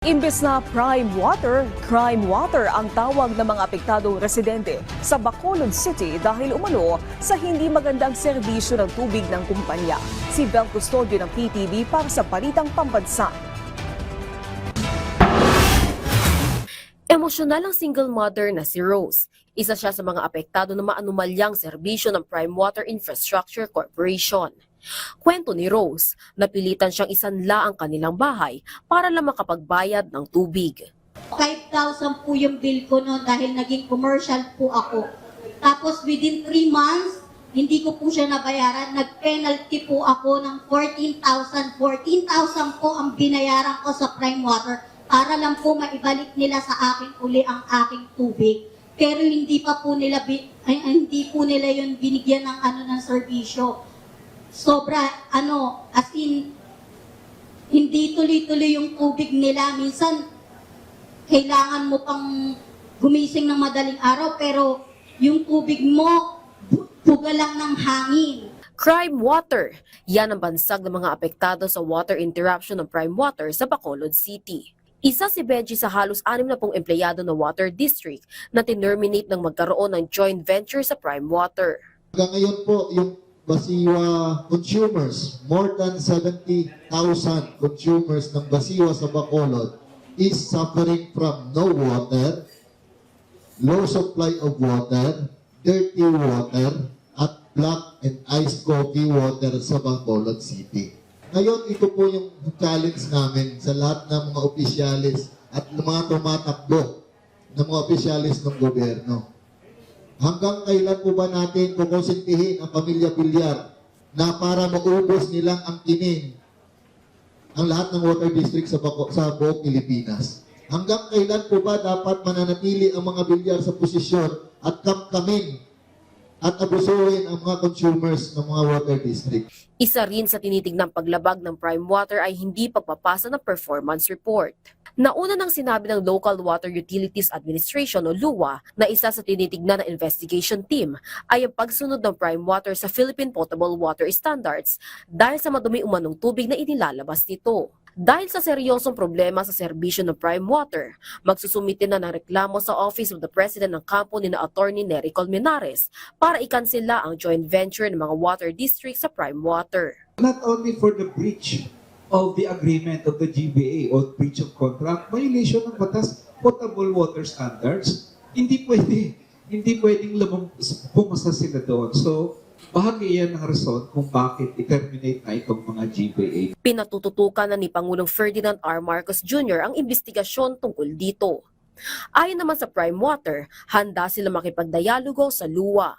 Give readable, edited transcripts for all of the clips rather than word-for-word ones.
Imbes na prime water, crime water ang tawag ng mga apektadong residente sa Bacolod City dahil umano sa hindi magandang serbisyo ng tubig ng kumpanya. Si Bel Custodio ng PTV para sa Balitang Pambansa. Emosyonal ang single mother na si Rose. Isa siya sa mga apektado ng maanumalyang serbisyo ng Prime Water Infrastructure Corporation. Kwento ni Rose, napilitan siyang isanla ang kanilang bahay para lang makapagbayad ng tubig. 5,000 po yung bill ko noon dahil naging commercial po ako. Tapos within 3 months, hindi ko po siya nabayaran. Nag-penalty po ako ng 14,000. 14,000 po ang binayaran ko sa Prime Water para lang po maibalik nila sa akin uli ang aking tubig. Pero hindi pa po nila, hindi po nila yun binigyan ng ng serbisyo. Sobra, as in, hindi tuloy-tuloy yung tubig nila. Minsan, kailangan mo pang gumising ng madaling araw, pero yung tubig mo, buga lang ng hangin. Crime water, yan ang bansag ng mga apektado sa water interruption ng Prime Water sa Bacolod City. Isa si Benji sa halos 60 empleyado ng Water District na tinerminate ng magkaroon ng joint venture sa Prime Water. Hanggang ngayon po, yung Basiwa consumers, more than 70,000 consumers ng Basiwa sa Bacolod is suffering from no water, low supply of water, dirty water, at black and iced coffee water sa Bacolod City. Ngayon, ito po yung challenge namin sa lahat ng mga opisyalis at mga tumatakbo ng mga opisyalis ng gobyerno. Hanggang kailan po ba natin kukonsintihin ang pamilya Bilyar na para maubos nilang ang kinin ang lahat ng water district sa buong Pilipinas? Hanggang kailan po ba dapat mananatili ang mga Bilyar sa posisyon at kamkamin at abusuhin ang mga consumers ng mga water district? Isa rin sa tinitignang paglabag ng Prime Water ay hindi pagpapasa ng performance report. Nauna nang sinabi ng Local Water Utilities Administration o LUWA na isa sa tinitignan ng investigation team ay ang pagsunod ng Prime Water sa Philippine Potable Water Standards dahil sa madumi umanong tubig na inilalabas nito. Dahil sa seryosong problema sa serbisyo ng Prime Water, magsusumite na ng reklamo sa Office of the President ng kampo ni na Attorney Nery Colmenares para ikansela ang joint venture ng mga water district sa Prime Water. Not only for the breach of the agreement of the GBA or breach of contract, violation ng batas, potable water standards, hindi pwedeng pumasa sila doon. So, bahagi yan ng rason kung bakit i-terminate na itong mga GBA. Pinatututukan na ni Pangulong Ferdinand R. Marcos Jr. ang investigasyon tungkol dito. Ayon naman sa Prime Water, handa sila makipagdialogo sa LUWA.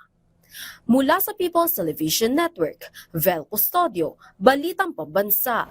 Mula sa People's Television Network, Vel Custodio, Balitang Pambansa.